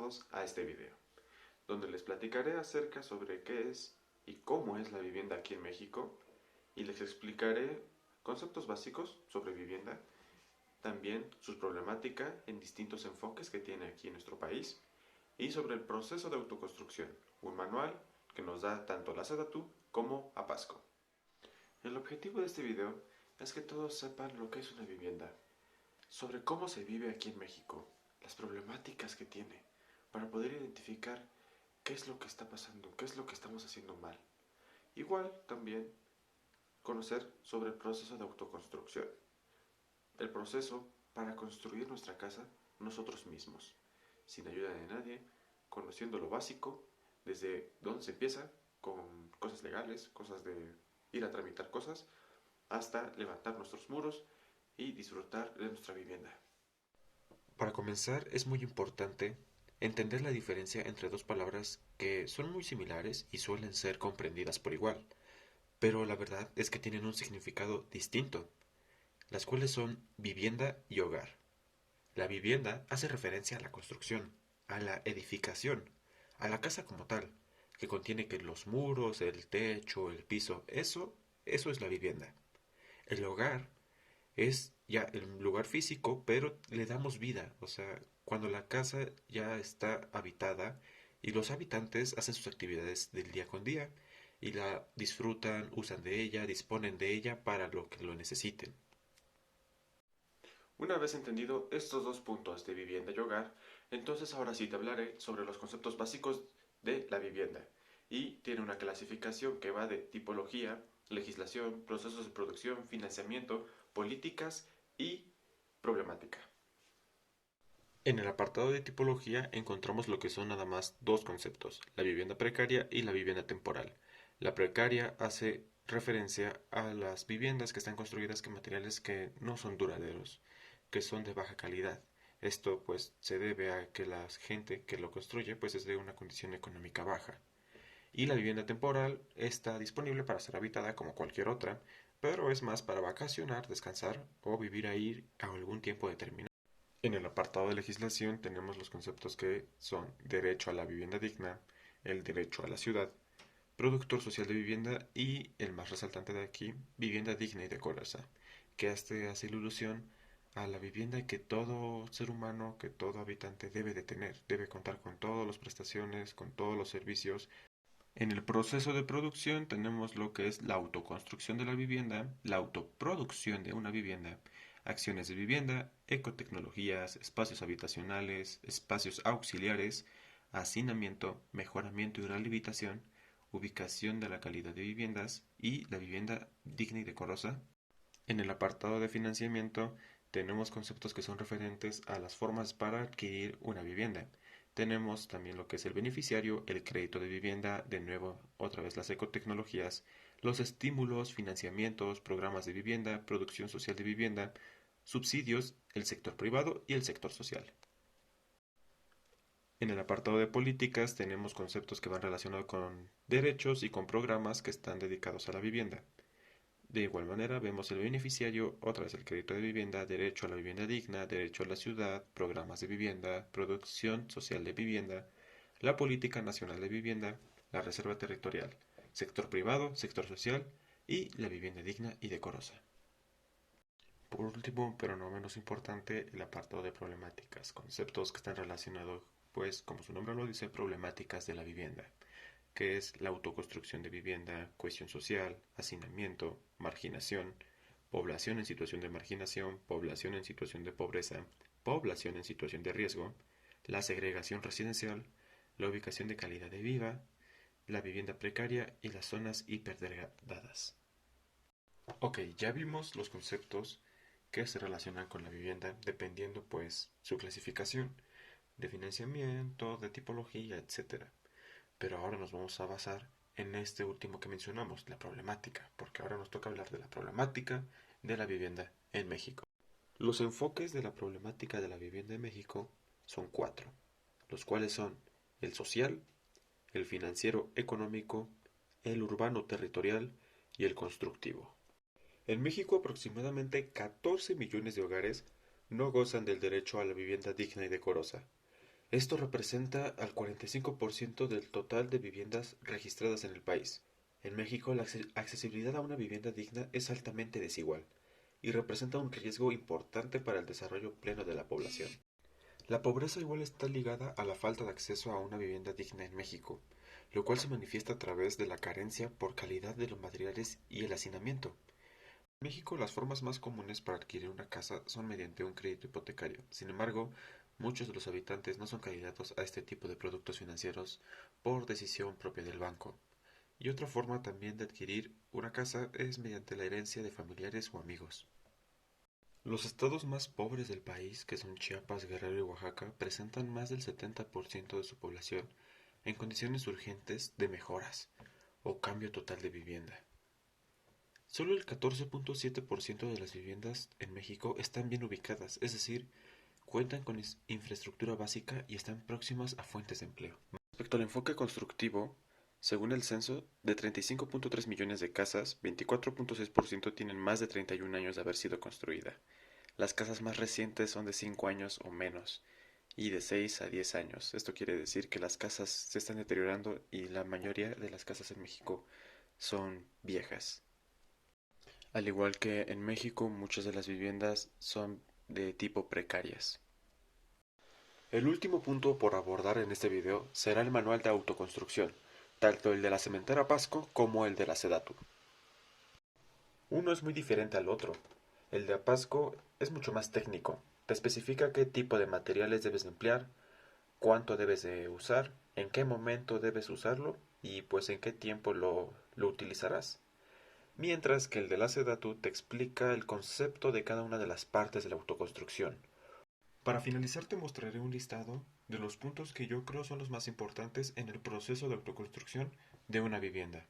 todos a este video, donde les platicaré acerca sobre qué es y cómo es la vivienda aquí en México y les explicaré conceptos básicos sobre vivienda, también sus problemáticas en distintos enfoques que tiene aquí en nuestro país y sobre el proceso de autoconstrucción, un manual que nos da tanto la SEDATU como APASCO. El objetivo de este video es que todos sepan lo que es una vivienda, sobre cómo se vive aquí en México, las problemáticas que tiene, para poder identificar qué es lo que está pasando, qué es lo que estamos haciendo mal. Igual también conocer sobre el proceso de autoconstrucción, el proceso para construir nuestra casa nosotros mismos, sin ayuda de nadie, conociendo lo básico, desde dónde se empieza, con cosas legales, cosas de ir a tramitar cosas, hasta levantar nuestros muros y disfrutar de nuestra vivienda. Para comenzar, es muy importante entender la diferencia entre dos palabras que son muy similares y suelen ser comprendidas por igual, pero la verdad es que tienen un significado distinto, las cuales son vivienda y hogar. La vivienda hace referencia a la construcción, a la edificación, a la casa como tal, que contiene que los muros, el techo, el piso, eso es la vivienda. El hogar es ya el lugar físico, pero le damos vida, o sea, cuando la casa ya está habitada y los habitantes hacen sus actividades del día con día y la disfrutan, usan de ella, disponen de ella para lo que lo necesiten. Una vez entendido estos dos puntos de vivienda y hogar, entonces ahora sí te hablaré sobre los conceptos básicos de la vivienda. Y tiene una clasificación que va de tipología, legislación, procesos de producción, financiamiento, políticas y problemática. En el apartado de tipología encontramos lo que son nada más dos conceptos, la vivienda precaria y la vivienda temporal. La precaria hace referencia a las viviendas que están construidas con materiales que no son duraderos, que son de baja calidad. Esto pues se debe a que la gente que lo construye pues es de una condición económica baja. Y la vivienda temporal está disponible para ser habitada como cualquier otra, pero es más para vacacionar, descansar o vivir ahí a algún tiempo determinado. En el apartado de legislación tenemos los conceptos que son derecho a la vivienda digna, el derecho a la ciudad, productor social de vivienda y, el más resaltante de aquí, vivienda digna y decorosa, que este hace ilusión a la vivienda que todo ser humano, que todo habitante debe de tener, debe contar con todas las prestaciones, con todos los servicios. En el proceso de producción tenemos lo que es la autoconstrucción de la vivienda, la autoproducción de una vivienda, acciones de vivienda, ecotecnologías, espacios habitacionales, espacios auxiliares, hacinamiento, mejoramiento y rehabilitación, ubicación de la calidad de viviendas y la vivienda digna y decorosa. En el apartado de financiamiento tenemos conceptos que son referentes a las formas para adquirir una vivienda. Tenemos también lo que es el beneficiario, el crédito de vivienda, de nuevo otra vez las ecotecnologías, los estímulos, financiamientos, programas de vivienda, producción social de vivienda, subsidios, el sector privado y el sector social. En el apartado de políticas tenemos conceptos que van relacionados con derechos y con programas que están dedicados a la vivienda. De igual manera, vemos el beneficiario, otra vez el crédito de vivienda, derecho a la vivienda digna, derecho a la ciudad, programas de vivienda, producción social de vivienda, la política nacional de vivienda, la reserva territorial, sector privado, sector social y la vivienda digna y decorosa. Por último, pero no menos importante, el apartado de problemáticas, conceptos que están relacionados, pues, como su nombre lo dice, problemáticas de la vivienda, que es la autoconstrucción de vivienda, cohesión social, hacinamiento, marginación, población en situación de marginación, población en situación de pobreza, población en situación de riesgo, la segregación residencial, la ubicación de calidad de vida, la vivienda precaria y las zonas hiperdegradadas. Ok, ya vimos los conceptos que se relacionan con la vivienda dependiendo pues su clasificación de financiamiento, de tipología, etcétera. Pero ahora nos vamos a basar en este último que mencionamos, la problemática, porque ahora nos toca hablar de la problemática de la vivienda en México. Los enfoques de la problemática de la vivienda en México son cuatro, los cuales son el social, el financiero económico, el urbano territorial y el constructivo. En México aproximadamente 14 millones de hogares no gozan del derecho a la vivienda digna y decorosa. Esto representa al 45% del total de viviendas registradas en el país. En México, la accesibilidad a una vivienda digna es altamente desigual y representa un riesgo importante para el desarrollo pleno de la población. La pobreza igual está ligada a la falta de acceso a una vivienda digna en México, lo cual se manifiesta a través de la carencia por calidad de los materiales y el hacinamiento. En México, las formas más comunes para adquirir una casa son mediante un crédito hipotecario. Sin embargo, muchos de los habitantes no son candidatos a este tipo de productos financieros por decisión propia del banco. Y otra forma también de adquirir una casa es mediante la herencia de familiares o amigos. Los estados más pobres del país, que son Chiapas, Guerrero y Oaxaca, presentan más del 70% de su población en condiciones urgentes de mejoras o cambio total de vivienda. Solo el 14.7% de las viviendas en México están bien ubicadas, es decir, cuentan con infraestructura básica y están próximas a fuentes de empleo. Respecto al enfoque constructivo, según el censo, de 35.3 millones de casas, 24.6% tienen más de 31 años de haber sido construida. Las casas más recientes son de 5 años o menos y de 6 a 10 años. Esto quiere decir que las casas se están deteriorando y la mayoría de las casas en México son viejas. Al igual que en México, muchas de las viviendas son de tipo precarias. El último punto por abordar en este video será el manual de autoconstrucción, tanto el de la cementera Pasco como el de la Sedatu. Uno es muy diferente al otro. El de Pasco es mucho más técnico. Te especifica qué tipo de materiales debes emplear, cuánto debes de usar, en qué momento debes usarlo y pues en qué tiempo lo utilizarás. Mientras que el de la Sedatu te explica el concepto de cada una de las partes de la autoconstrucción. Para finalizar te mostraré un listado de los puntos que yo creo son los más importantes en el proceso de autoconstrucción de una vivienda.